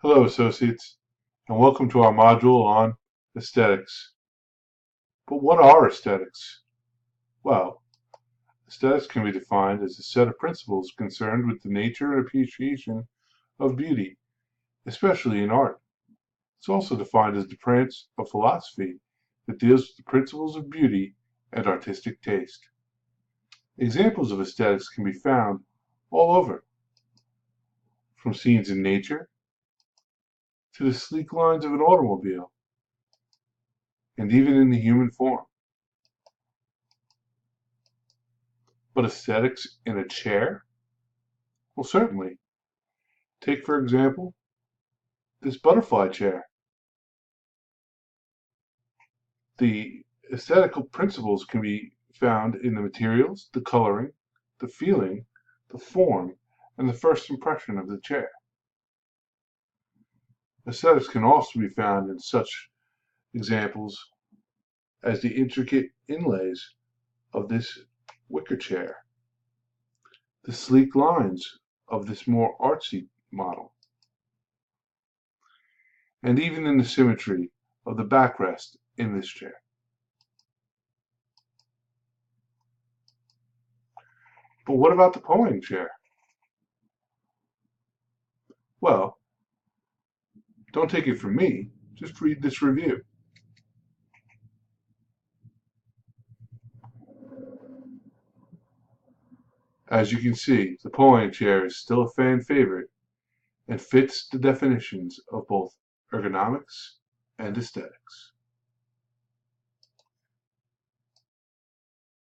Hello, associates, and welcome to our module on aesthetics. But what are aesthetics? Well, aesthetics can be defined as a set of principles concerned with the nature and appreciation of beauty, especially in art. It's also defined as the branch of philosophy that deals with the principles of beauty and artistic taste. Examples of aesthetics can be found all over, from scenes in nature to the sleek lines of an automobile, and even in the human form. But aesthetics in a chair? Well, certainly. Take, for example, this butterfly chair. The aesthetical principles can be found in the materials, the coloring, the feeling, the form, and the first impression of the chair. Aesthetics can also be found in such examples as the intricate inlays of this wicker chair, the sleek lines of this more artsy model, and even in the symmetry of the backrest in this chair. But what about the pulling chair? Well, don't take it from me, just read this review. As you can see, the pulling chair is still a fan favorite and fits the definitions of both ergonomics and aesthetics.